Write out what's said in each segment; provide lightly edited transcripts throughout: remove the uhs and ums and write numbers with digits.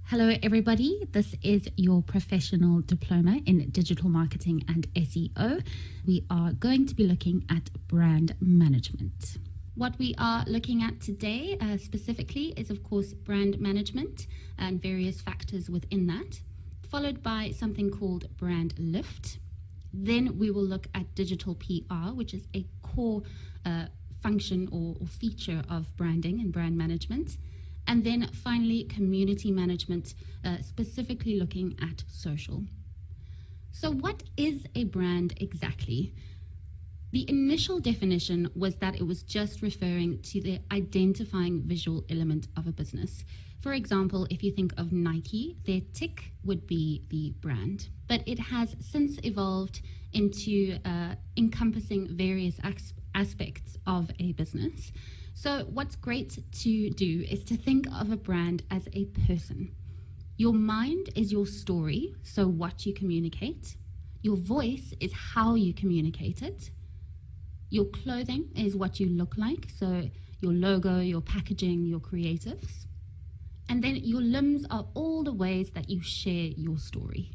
Hello, everybody. This is your professional diploma in digital marketing and SEO. We are going to be looking at brand management. What we are looking at today specifically is, of course, brand management and various factors within that, followed by something called brand lift. Then we will look at digital PR, which is a core function or feature of branding and brand management. And then finally, community management, specifically looking at social. So what is a brand exactly? The initial definition was that it was just referring to the identifying visual element of a business. For example, if you think of Nike, their tick would be the brand. But it has since evolved into encompassing various aspects of a business. So what's great to do is to think of a brand as a person. Your mind is your story, so what you communicate. Your voice is how you communicate it. Your clothing is what you look like, so your logo, your packaging, your creatives. And then your limbs are all the ways that you share your story.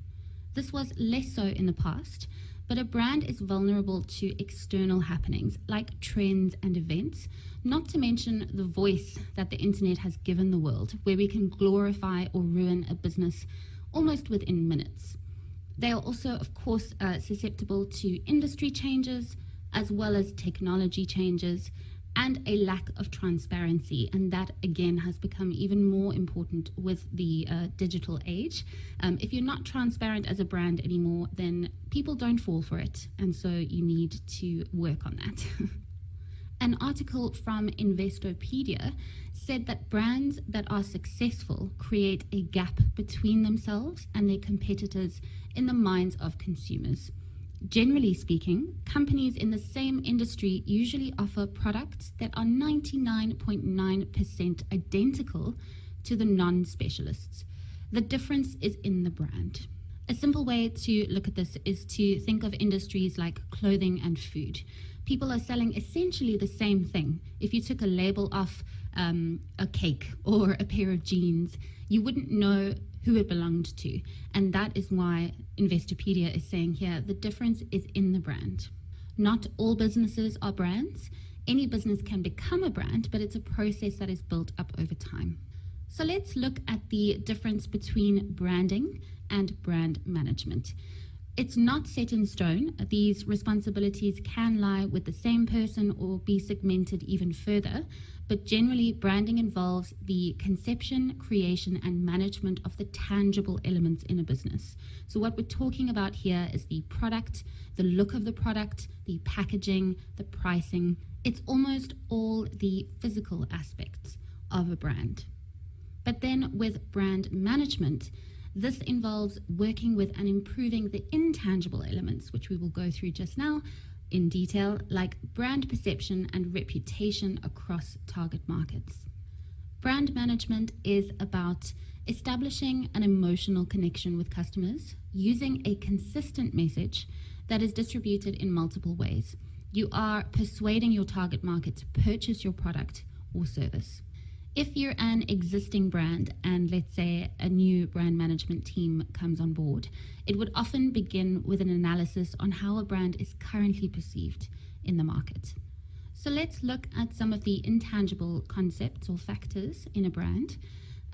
This was less so in the past, but a brand is vulnerable to external happenings like trends and events, not to mention the voice that the internet has given the world, where we can glorify or ruin a business almost within minutes. They are also, of course, susceptible to industry changes, as well as technology changes, and a lack of transparency. And that, again, has become even more important with the digital age. If you're not transparent as a brand anymore, then people don't fall for it. And so you need to work on that. An article from Investopedia said that brands that are successful create a gap between themselves and their competitors in the minds of consumers. Generally speaking, companies in the same industry usually offer products that are 99.9% identical to the non-specialists. The difference is in the brand. A simple way to look at this is to think of industries like clothing and food. People are selling essentially the same thing. If you took a label off a cake or a pair of jeans, you wouldn't know who it belonged to. And that is why Investopedia is saying here, the difference is in the brand. Not all businesses are brands. Any business can become a brand, but it's a process that is built up over time. So let's look at the difference between branding and brand management. It's not set in stone. These responsibilities can lie with the same person or be segmented even further, but generally branding involves the conception, creation, and management of the tangible elements in a business. So what we're talking about here is the product, the look of the product, the packaging, the pricing. It's almost all the physical aspects of a brand. But then with brand management, this involves working with and improving the intangible elements, which we will go through just now in detail, like brand perception and reputation across target markets. Brand management is about establishing an emotional connection with customers, using a consistent message that is distributed in multiple ways. You are persuading your target market to purchase your product or service. If you're an existing brand and let's say a new brand management team comes on board, it would often begin with an analysis on how a brand is currently perceived in the market. So let's look at some of the intangible concepts or factors in a brand.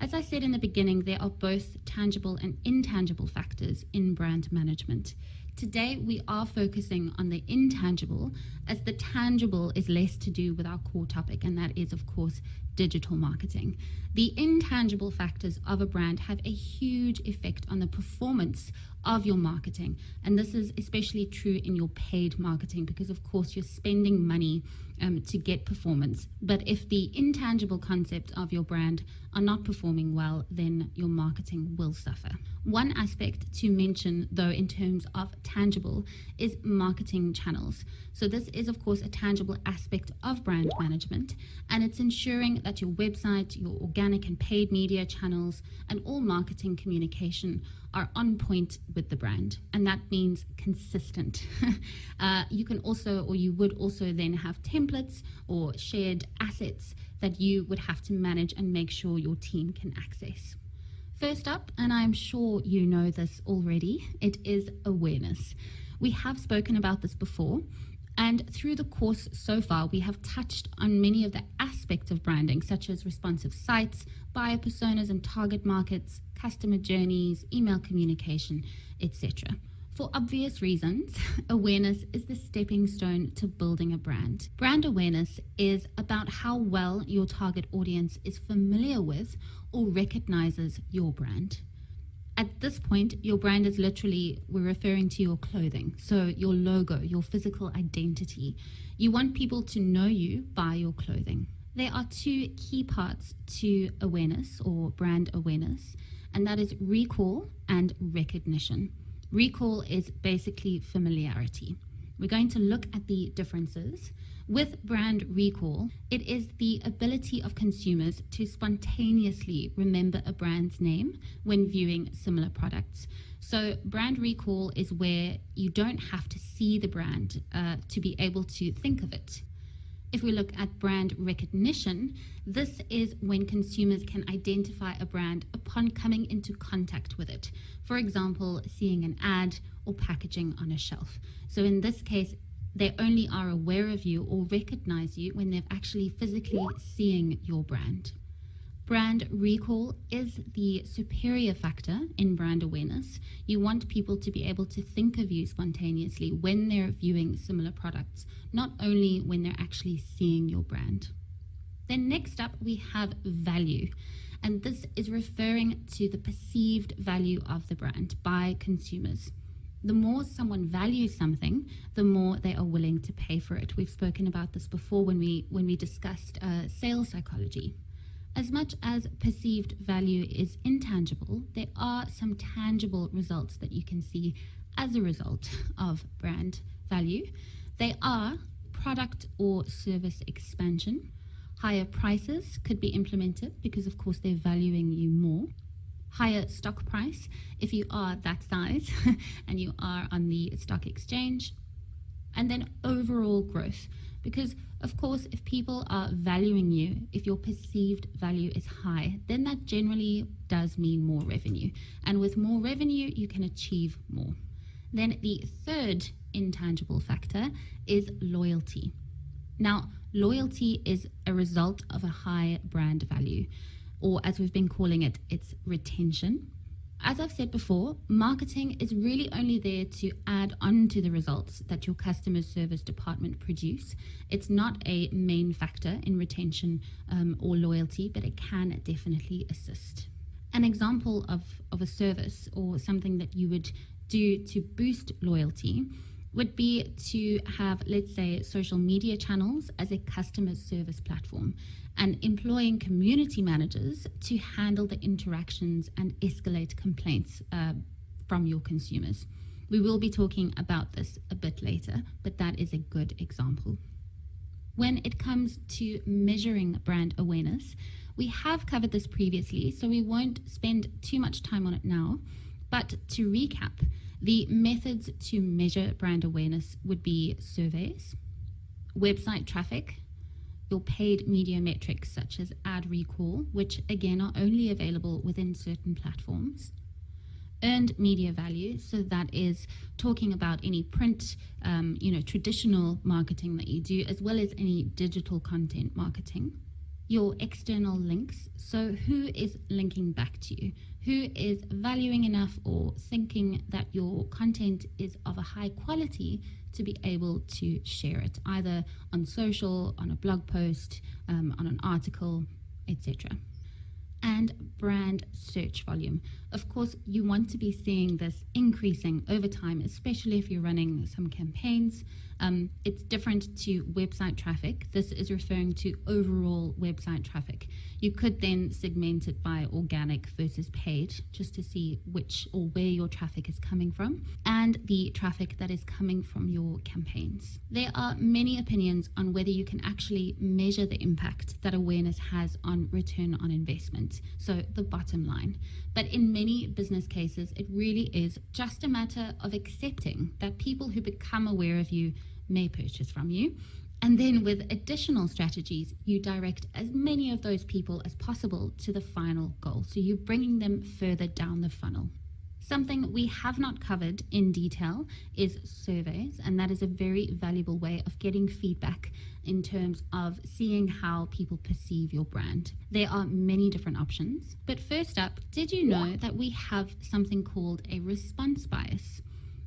As I said in the beginning, there are both tangible and intangible factors in brand management. Today, we are focusing on the intangible, as the tangible is less to do with our core topic, and that is, of course, digital marketing. The intangible factors of a brand have a huge effect on the performance of your marketing, and this is especially true in your paid marketing because, of course, you're spending money to get performance. But if the intangible concepts of your brand are not performing well, then your marketing will suffer. One aspect to mention, though, in terms of tangible is marketing channels. So this is, of course, a tangible aspect of brand management, and it's ensuring that your website, your organic and paid media channels, and all marketing communication are on point with the brand, and that means consistent. You can also, or you would also then have templates or shared assets that you would have to manage and make sure your team can access. First up, and I'm sure you know this already, it is awareness. We have spoken about this before, and through the course so far, we have touched on many of the aspects of branding, such as responsive sites, buyer personas and target markets, customer journeys, email communication, etc. For obvious reasons, awareness is the stepping stone to building a brand. Brand awareness is about how well your target audience is familiar with or recognizes your brand. At this point, your brand is literally, we're referring to your clothing, so your logo, your physical identity. You want people to know you by your clothing. There are two key parts to awareness or brand awareness, and that is recall and recognition. Recall is basically familiarity. We're going to look at the differences. With brand recall, it is the ability of consumers to spontaneously remember a brand's name when viewing similar products. So brand recall is where you don't have to see the brand to be able to think of it. If we look at brand recognition, this is when consumers can identify a brand upon coming into contact with it. For example, seeing an ad or packaging on a shelf. So in this case, they only are aware of you or recognize you when they're actually physically seeing your brand. Brand recall is the superior factor in brand awareness. You want people to be able to think of you spontaneously when they're viewing similar products, not only when they're actually seeing your brand. Then next up, we have value. And this is referring to the perceived value of the brand by consumers. The more someone values something, the more they are willing to pay for it. We've spoken about this before when we discussed sales psychology. As much as perceived value is intangible, there are some tangible results that you can see as a result of brand value. They are product or service expansion. Higher prices could be implemented because, of course, they're valuing you more. Higher stock price if you are that size and you are on the stock exchange. And then overall growth, because of course, if people are valuing you, if your perceived value is high, then that generally does mean more revenue. And with more revenue, you can achieve more. Then the third intangible factor is loyalty. Now, loyalty is a result of a high brand value, or as we've been calling it, it's retention. As I've said before, marketing is really only there to add on to the results that your customer service department produce. It's not a main factor in retention or loyalty, but it can definitely assist. An example of a service or something that you would do to boost loyalty would be to have, let's say, social media channels as a customer service platform and employing community managers to handle the interactions and escalate complaints from your consumers. We will be talking about this a bit later, but that is a good example. When it comes to measuring brand awareness, we have covered this previously, so we won't spend too much time on it now. But to recap, the methods to measure brand awareness would be surveys, website traffic, your paid media metrics such as ad recall, which again are only available within certain platforms, earned media value, so that is talking about any print, traditional marketing that you do, as well as any digital content marketing. Your external links, so who is linking back to you? Who is valuing enough or thinking that your content is of a high quality to be able to share it, either on social, on a blog post, on an article, etc. And brand search volume. Of course, you want to be seeing this increasing over time, especially if you're running some campaigns. It's different to website traffic. This is referring to overall website traffic. You could then segment it by organic versus paid, just to see which or where your traffic is coming from, and the traffic that is coming from your campaigns. There are many opinions on whether you can actually measure the impact that awareness has on return on investment, so the bottom line. But in many business cases, it really is just a matter of accepting that people who become aware of you may purchase from you, And then with additional strategies, you direct as many of those people as possible to the final goal. So you're bringing them further down the funnel. Something we have not covered in detail is surveys, and that is a very valuable way of getting feedback in terms of seeing how people perceive your brand. There are many different options, but first up, did you know that we have something called a response bias?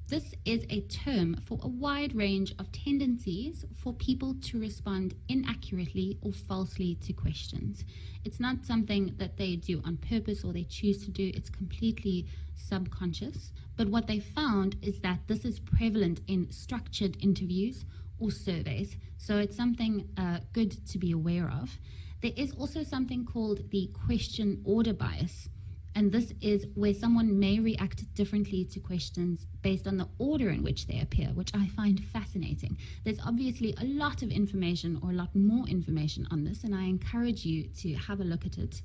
This is a term for a wide range of tendencies for people to respond inaccurately or falsely to questions. It's not something that they do on purpose or they choose to do, it's completely subconscious. But what they found is that this is prevalent in structured interviews or surveys. So it's something good to be aware of. There is also something called the question order bias. And this is where someone may react differently to questions based on the order in which they appear, which I find fascinating. There's obviously a lot of information or a lot more information on this, and I encourage you to have a look at it.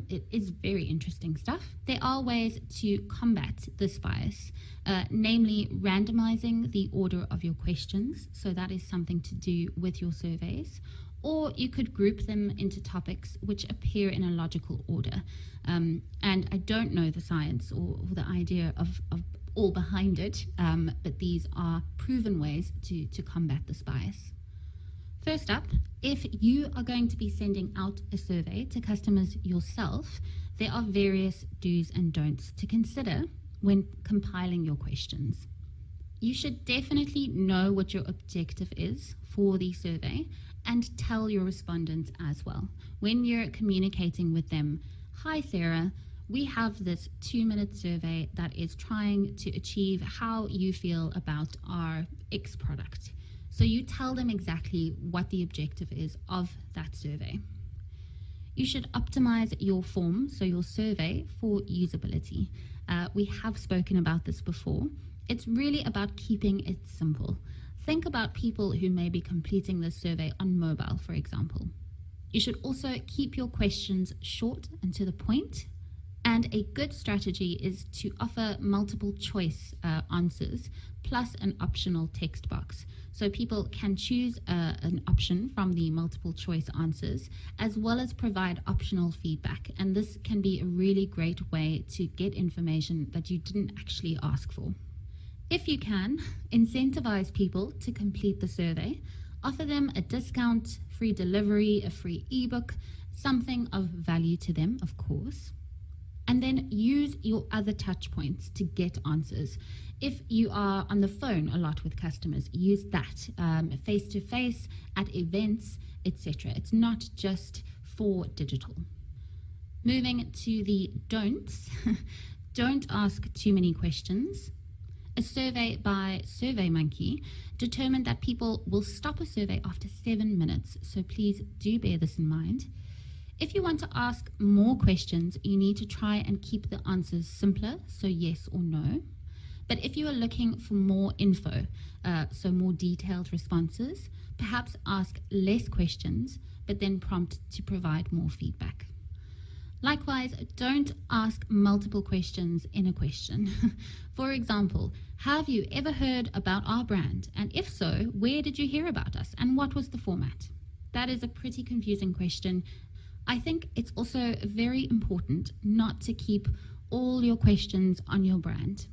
It is very interesting stuff. There are ways to combat this bias, namely randomizing the order of your questions. So that is something to do with your surveys. Or you could group them into topics which appear in a logical order. And I don't know the science or the idea of all behind it, but these are proven ways to combat this bias. First up, if you are going to be sending out a survey to customers yourself, there are various do's and don'ts to consider when compiling your questions. You should definitely know what your objective is for the survey and tell your respondents as well. When you're communicating with them, hi Sarah, we have this 2-minute survey that is trying to achieve how you feel about our X product. So you tell them exactly what the objective is of that survey. You should optimize your form, so your survey, for usability. We have spoken about this before. It's really about keeping it simple. Think about people who may be completing this survey on mobile, for example. You should also keep your questions short and to the point. And a good strategy is to offer multiple choice answers plus an optional text box. So people can choose an option from the multiple choice answers, as well as provide optional feedback. And this can be a really great way to get information that you didn't actually ask for. If you can, incentivize people to complete the survey, offer them a discount, free delivery, a free ebook, something of value to them, of course. And then use your other touch points to get answers. If you are on the phone a lot with customers, use that face-to-face, at events, etc. It's not just for digital. Moving to the don'ts. Don't ask too many questions. A survey by SurveyMonkey determined that people will stop a survey after 7 minutes, so please do bear this in mind. If you want to ask more questions, you need to try and keep the answers simpler, so yes or no. But if you are looking for more info, so more detailed responses, perhaps ask less questions, but then prompt to provide more feedback. Likewise, don't ask multiple questions in a question. For example, have you ever heard about our brand? And if so, where did you hear about us? And what was the format? That is a pretty confusing question. I think it's also very important not to keep all your questions on your brand.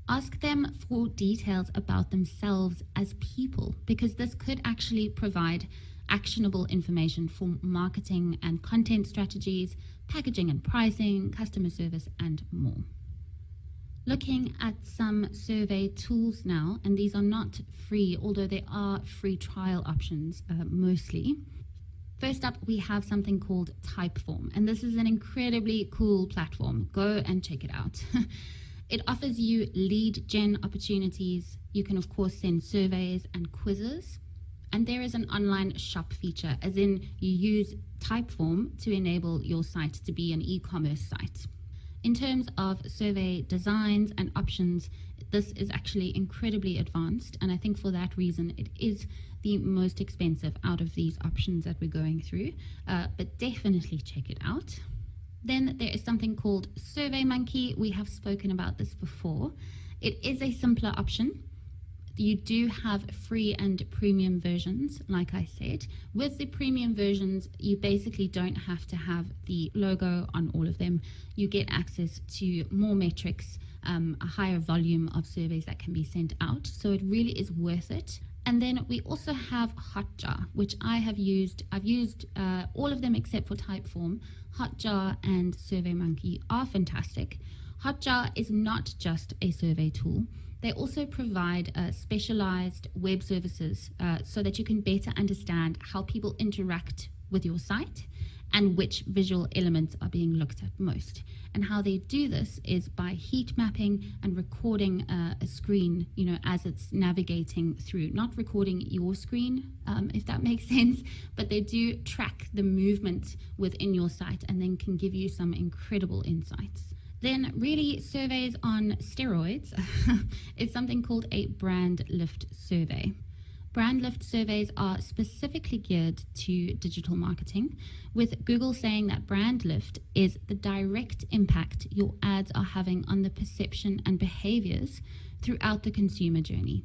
Ask them for details about themselves as people, because this could actually provide actionable information for marketing and content strategies, packaging and pricing, customer service, and more. Looking at some survey tools now, and these are not free, although there are free trial options mostly. First up, we have something called Typeform, and this is an incredibly cool platform. Go and check it out. It offers you lead gen opportunities. You can, of course, send surveys and quizzes. And there is an online shop feature, as in you use Typeform to enable your site to be an e-commerce site. In terms of survey designs and options, this is actually incredibly advanced, and I think for that reason it is the most expensive out of these options that we're going through, but definitely check it out. Then there is something called SurveyMonkey. We have spoken about this before. It is a simpler option. You do have free and premium versions, like I said. With the premium versions, you basically don't have to have the logo on all of them. You get access to more metrics, a higher volume of surveys that can be sent out. So it really is worth it. And then we also have Hotjar, which I have used. I've used all of them except for Typeform. Hotjar and SurveyMonkey are fantastic. Hotjar is not just a survey tool. They also provide specialized web services so that you can better understand how people interact with your site and which visual elements are being looked at most. And how they do this is by heat mapping and recording a screen, as it's navigating through, not recording your screen, if that makes sense, but they do track the movement within your site and then can give you some incredible insights. Then really surveys on steroids is something called a brand lift survey. Brand lift surveys are specifically geared to digital marketing, with Google saying that brand lift is the direct impact your ads are having on the perception and behaviors throughout the consumer journey.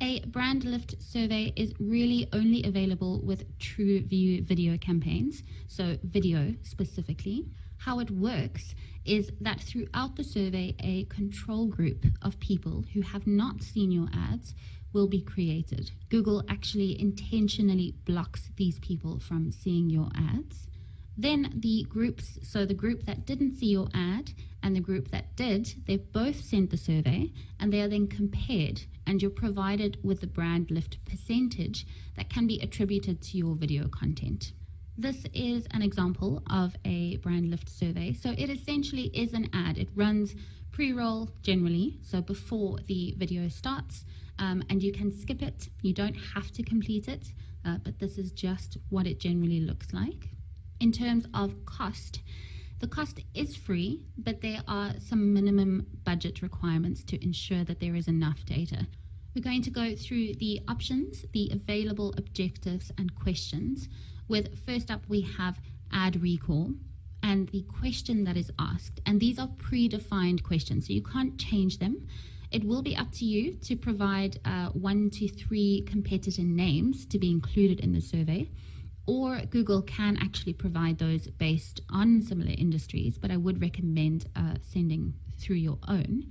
A brand lift survey is really only available with TrueView video campaigns, so video specifically. How it works is that throughout the survey, a control group of people who have not seen your ads will be created. Google actually intentionally blocks these people from seeing your ads. Then the groups, so the group that didn't see your ad and the group that did, they both sent the survey and they are then compared, and you're provided with the brand lift percentage that can be attributed to your video content. This is an example of a brand lift survey. So it essentially is an ad. It runs pre-roll generally, so before the video starts, and you can skip it. You don't have to complete it, but this is just what it generally looks like. In terms of cost, the cost is free, but there are some minimum budget requirements to ensure that there is enough data. We're going to go through the options, the available objectives and questions. With first up, we have ad recall and the question that is asked. And these are predefined questions, so you can't change them. It will be up to you to provide 1 to 3 competitor names to be included in the survey, or Google can actually provide those based on similar industries, but I would recommend sending through your own.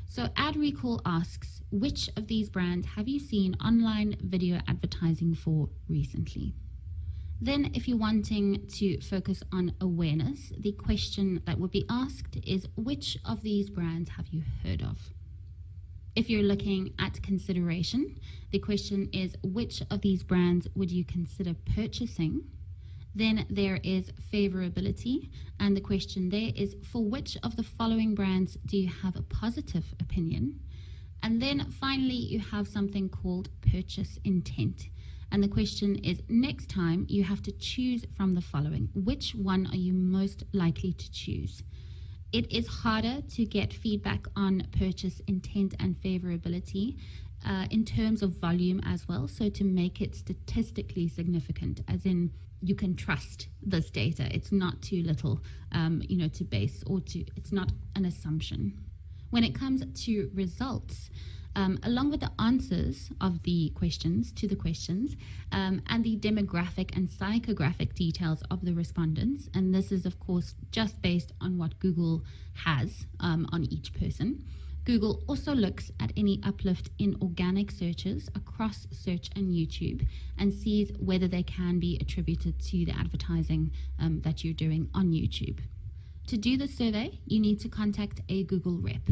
So ad recall asks, which of these brands have you seen online video advertising for recently? Then if you're wanting to focus on awareness, the question that would be asked is, which of these brands have you heard of? If you're looking at consideration, the question is, which of these brands would you consider purchasing? Then there is favorability, and the question there is, for which of the following brands do you have a positive opinion? And then finally, you have something called purchase intent. And the question is, next time you have to choose from the following. Which one are you most likely to choose? It is harder to get feedback on purchase intent and favorability in terms of volume as well. So to make it statistically significant, as in you can trust this data. It's not too little, to base, or it's not an assumption. When it comes to results, along with the answers of the questions to the questions and the demographic and psychographic details of the respondents, and this is of course just based on what Google has on each person. Google also looks at any uplift in organic searches across search and YouTube and sees whether they can be attributed to the advertising that you're doing on YouTube. To do the survey, you need to contact a Google rep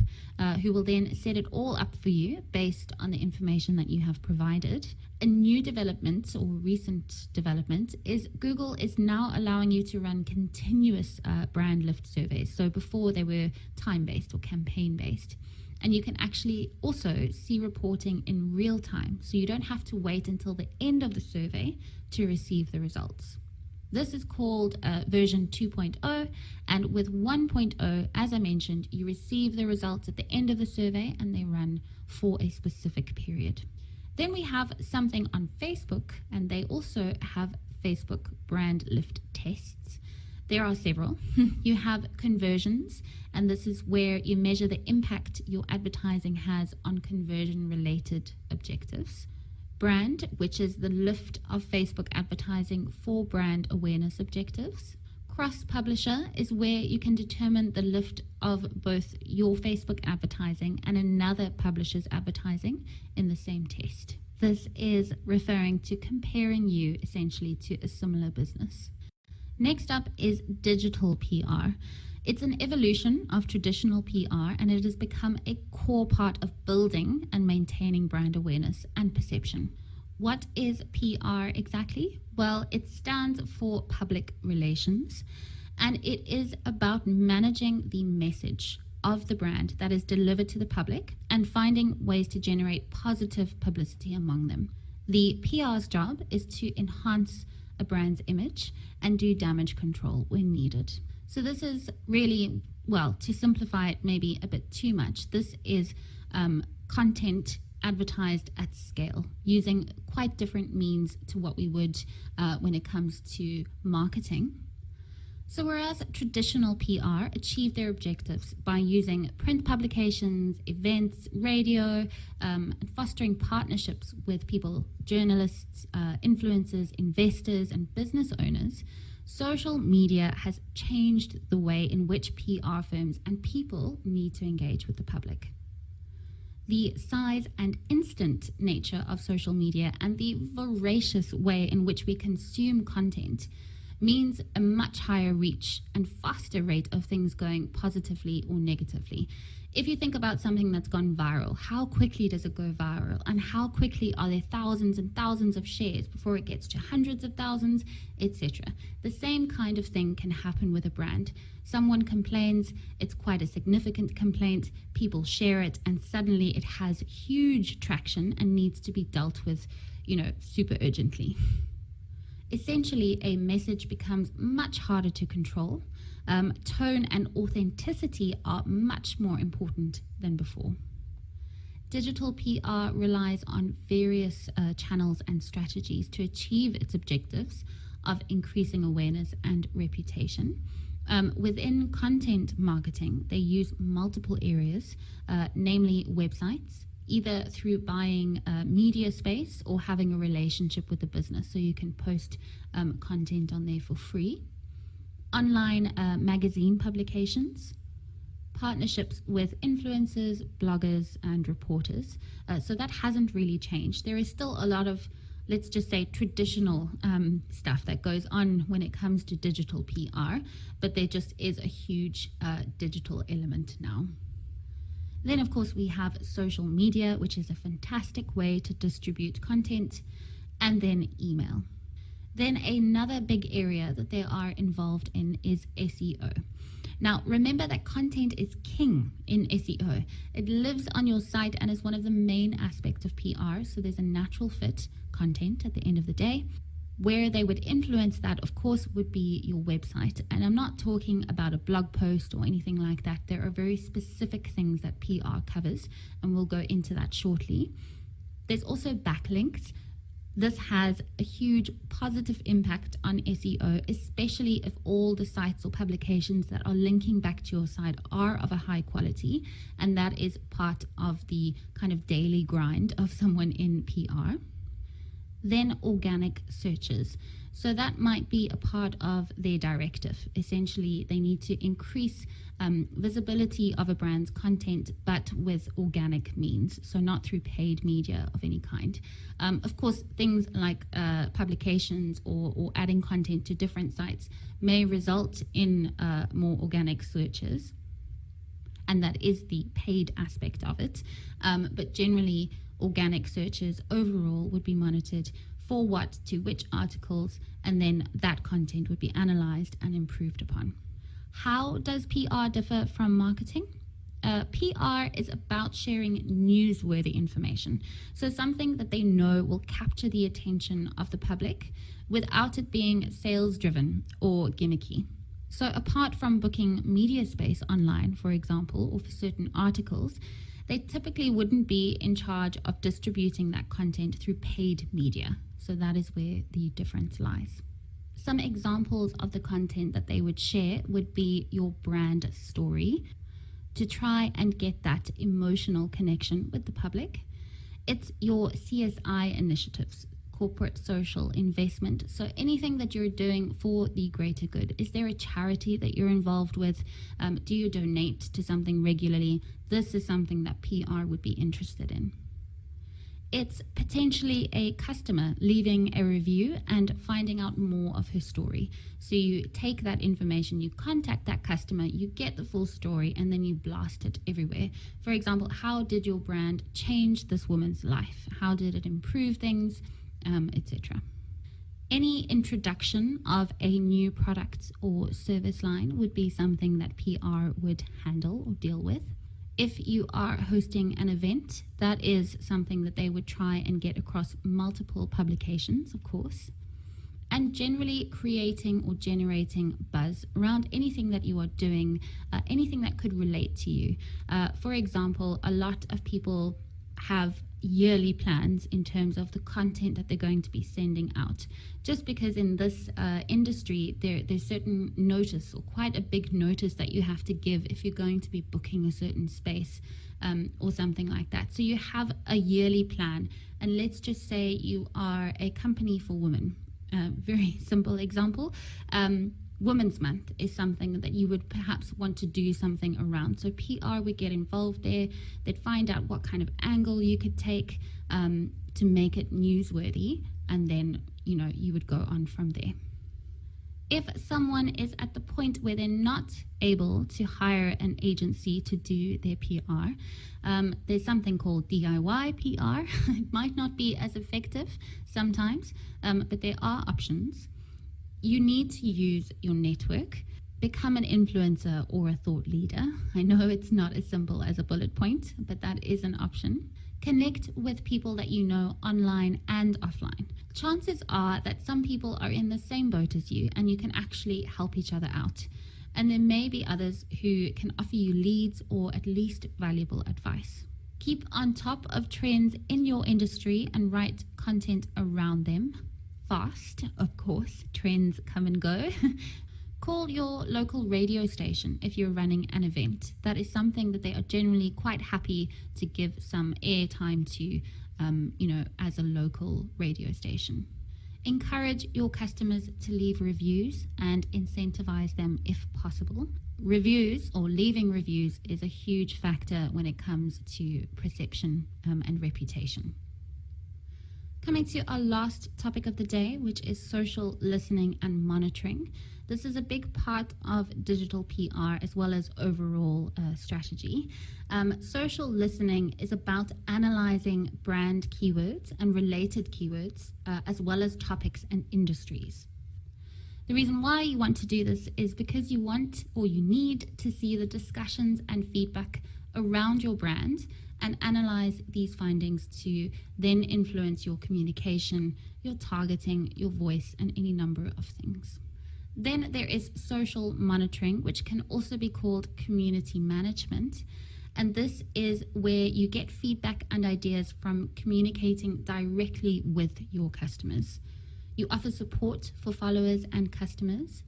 who will then set it all up for you based on the information that you have provided. A new development or recent development is Google is now allowing you to run continuous brand lift surveys. So before they were time-based or campaign-based. And you can actually also see reporting in real time. So you don't have to wait until the end of the survey to receive the results. This is called version 2.0, and with 1.0, as I mentioned, you receive the results at the end of the survey and they run for a specific period. Then we have something on Facebook, and they also have Facebook brand lift tests. There are several. You have conversions, and this is where you measure the impact your advertising has on conversion-related objectives. Brand, which is the lift of Facebook advertising for brand awareness objectives. Cross-publisher is where you can determine the lift of both your Facebook advertising and another publisher's advertising in the same test. This is referring to comparing you essentially to a similar business. Next up is digital PR. It's an evolution of traditional PR, and it has become a core part of building and maintaining brand awareness and perception. What is PR exactly? Well, it stands for public relations, and it is about managing the message of the brand that is delivered to the public and finding ways to generate positive publicity among them. The PR's job is to enhance a brand's image and do damage control when needed. So this is really, well, to simplify it maybe a bit too much, this is content advertised at scale using quite different means to what we would when it comes to marketing. So whereas traditional PR achieved their objectives by using print publications, events, radio, and fostering partnerships with people, journalists, influencers, investors, and business owners, social media has changed the way in which PR firms and people need to engage with the public. The size and instant nature of social media and the voracious way in which we consume content means a much higher reach and faster rate of things going positively or negatively. If you think about something that's gone viral, how quickly does it go viral? And how quickly are there thousands and thousands of shares before it gets to hundreds of thousands, etc.? The same kind of thing can happen with a brand. Someone complains, it's quite a significant complaint, people share it, and suddenly it has huge traction and needs to be dealt with, super urgently. Essentially, a message becomes much harder to control. Tone and authenticity are much more important than before. Digital PR relies on various channels and strategies to achieve its objectives of increasing awareness and reputation. Within content marketing, they use multiple areas, namely websites, either through buying media space or having a relationship with the business, so you can post content on there for free. Online magazine publications, partnerships with influencers, bloggers, and reporters. So that hasn't really changed. There is still a lot of, let's just say, traditional stuff that goes on when it comes to digital PR, but there just is a huge digital element now. Then, of course, we have social media, which is a fantastic way to distribute content, and then email. Then another big area that they are involved in is SEO. Now, remember that content is king in SEO. It lives on your site and is one of the main aspects of PR, so there's a natural fit content at the end of the day. Where they would influence that, of course, would be your website. And I'm not talking about a blog post or anything like that. There are very specific things that PR covers, and we'll go into that shortly. There's also backlinks. This has a huge positive impact on SEO, especially if all the sites or publications that are linking back to your site are of a high quality, and that is part of the kind of daily grind of someone in PR. Then organic searches. So that might be a part of their directive. Essentially, they need to increase visibility of a brand's content, but with organic means, so not through paid media of any kind. Of course, things like publications or adding content to different sites may result in more organic searches, and that is the paid aspect of it. But generally, organic searches overall would be monitored for what to which articles, and then that content would be analyzed and improved upon. How does PR differ from marketing? PR is about sharing newsworthy information, so something that they know will capture the attention of the public without it being sales driven or gimmicky. So apart from booking media space online, for example, or for certain articles, they typically wouldn't be in charge of distributing that content through paid media. So that is where the difference lies. Some examples of the content that they would share would be your brand story to try and get that emotional connection with the public. It's your CSI initiatives, corporate social investment. So anything that you're doing for the greater good. Is there a charity that you're involved with? Do you donate to something regularly? This is something that PR would be interested in. It's potentially a customer leaving a review and finding out more of her story. So you take that information, you contact that customer, you get the full story, and then you blast it everywhere. For example, how did your brand change this woman's life? How did it improve things, etc. Any introduction of a new product or service line would be something that PR would handle or deal with. If you are hosting an event, that is something that they would try and get across multiple publications, of course. And generally creating or generating buzz around anything that you are doing, anything that could relate to you. For example, a lot of people have yearly plans in terms of the content that they're going to be sending out, just because in this industry there's certain notice, or quite a big notice, that you have to give if you're going to be booking a certain space or something like that. So you have a yearly plan, and let's just say you are a company for women. Very simple example. Women's Month is something that you would perhaps want to do something around. So PR would get involved there. They'd find out what kind of angle you could take to make it newsworthy, and then you would go on from there. If someone is at the point where they're not able to hire an agency to do their PR, there's something called DIY PR. It might not be as effective sometimes, but there are options. You need to use your network, become an influencer or a thought leader. I know it's not as simple as a bullet point, but that is an option. Connect with people that you know online and offline. Chances are that some people are in the same boat as you, and you can actually help each other out. And there may be others who can offer you leads or at least valuable advice. Keep on top of trends in your industry and write content around them. Fast, of course, trends come and go. Call your local radio station if you're running an event. That is something that they are generally quite happy to give some airtime to, as a local radio station. Encourage your customers to leave reviews and incentivize them if possible. Reviews, or leaving reviews, is a huge factor when it comes to perception and reputation. Coming to our last topic of the day, which is social listening and monitoring. This is a big part of digital PR as well as overall strategy. Social listening is about analyzing brand keywords and related keywords, as well as topics and industries. The reason why you want to do this is because you want, or you need, to see the discussions and feedback around your brand and analyze these findings to then influence your communication, your targeting, your voice, and any number of things. Then there is social monitoring, which can also be called community management. And this is where you get feedback and ideas from communicating directly with your customers. You offer support for followers and customers.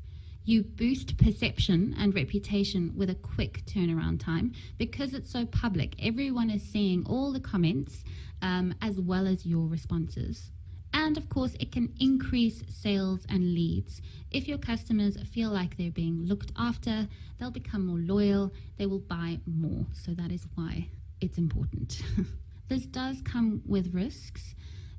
You boost perception and reputation with a quick turnaround time because it's so public. Everyone is seeing all the comments as well as your responses. And of course, it can increase sales and leads. If your customers feel like they're being looked after, they'll become more loyal, they will buy more. So that is why it's important. This does come with risks.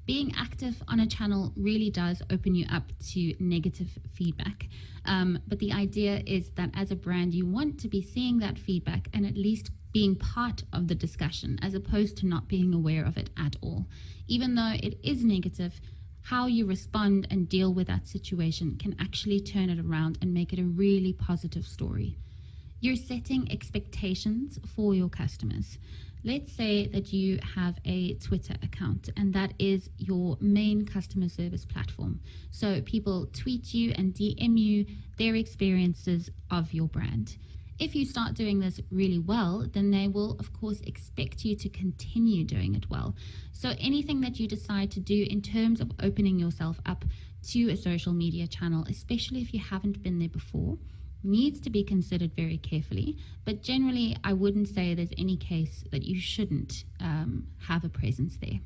Being active on a channel really does open you up to negative feedback. But the idea is that as a brand, you want to be seeing that feedback and at least being part of the discussion, as opposed to not being aware of it at all. Even though it is negative, how you respond and deal with that situation can actually turn it around and make it a really positive story. You're setting expectations for your customers. Let's say that you have a Twitter account and that is your main customer service platform. So people tweet you and DM you their experiences of your brand. If you start doing this really well, then they will, of course, expect you to continue doing it well. So anything that you decide to do in terms of opening yourself up to a social media channel, especially if you haven't been there before, needs to be considered very carefully. But generally, I wouldn't say there's any case that you shouldn't have a presence there.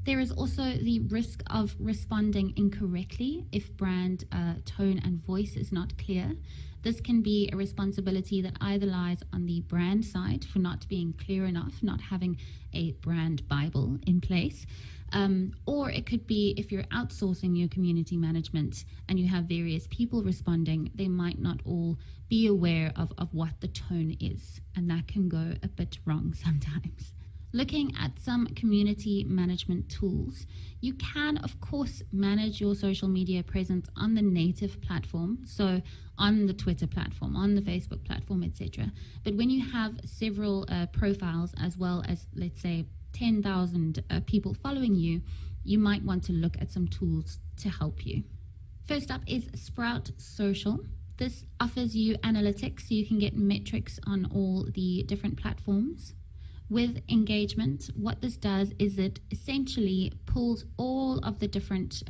There is also the risk of responding incorrectly if brand tone and voice is not clear. This can be a responsibility that either lies on the brand side for not being clear enough, not having a brand Bible in place, or it could be if you're outsourcing your community management and you have various people responding, they might not all be aware of what the tone is, and that can go a bit wrong sometimes. Looking at some community management tools, you can, of course, manage your social media presence on the native platform, so on the Twitter platform, on the Facebook platform, etc. But when you have several profiles, as well as, let's say, 10,000 people following you, you might want to look at some tools to help you. First up is Sprout Social. This offers you analytics, so you can get metrics on all the different platforms. With engagement, what this does is it essentially pulls all of the different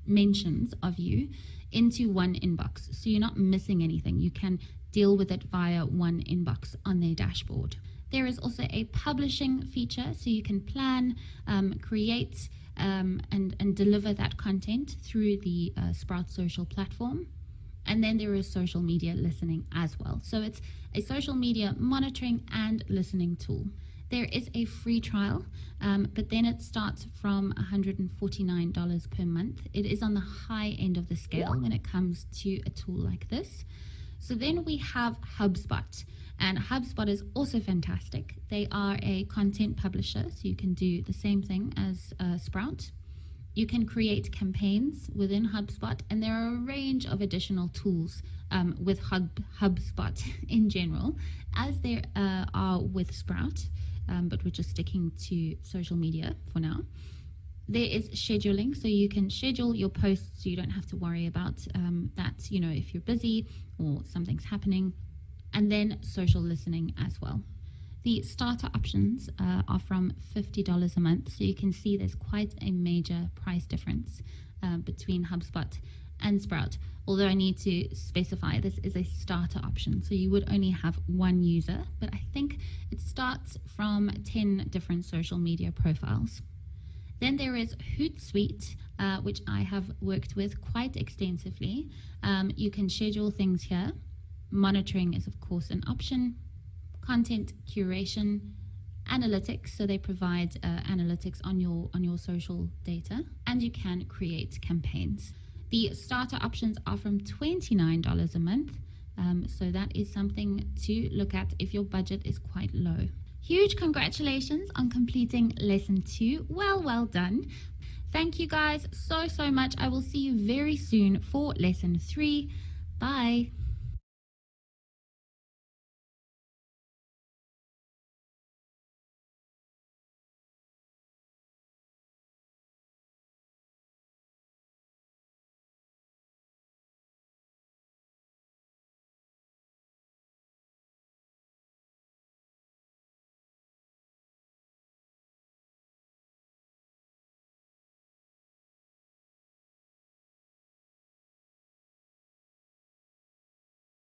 mentions of you into one inbox. So you're not missing anything. You can deal with it via one inbox on their dashboard. There is also a publishing feature, so you can plan, create, and deliver that content through the Sprout Social platform. And then there is social media listening as well. So it's a social media monitoring and listening tool. There is a free trial, but then it starts from $149 per month. It is on the high end of the scale when it comes to a tool like this. So then we have HubSpot, and HubSpot is also fantastic. They are a content publisher, so you can do the same thing as Sprout. You can create campaigns within HubSpot, and there are a range of additional tools with HubSpot in general, as there are with Sprout. But we're just sticking to social media for now. There is scheduling, so you can schedule your posts so you don't have to worry about that, if you're busy or something's happening. And then social listening as well. The starter options are from $50 a month, so you can see there's quite a major price difference between HubSpot and Sprout. Although I need to specify this is a starter option, so you would only have one user, but I think it starts from 10 different social media profiles. Then there is Hootsuite, which I have worked with quite extensively. You can schedule things here. Monitoring is of course an option. Content curation, analytics, so they provide analytics on your social data, and you can create campaigns. The starter options are from $29 a month, so that is something to look at if your budget is quite low. Huge congratulations on completing lesson 2. Well done. Thank you guys so much. I will see you very soon for lesson 3. Bye.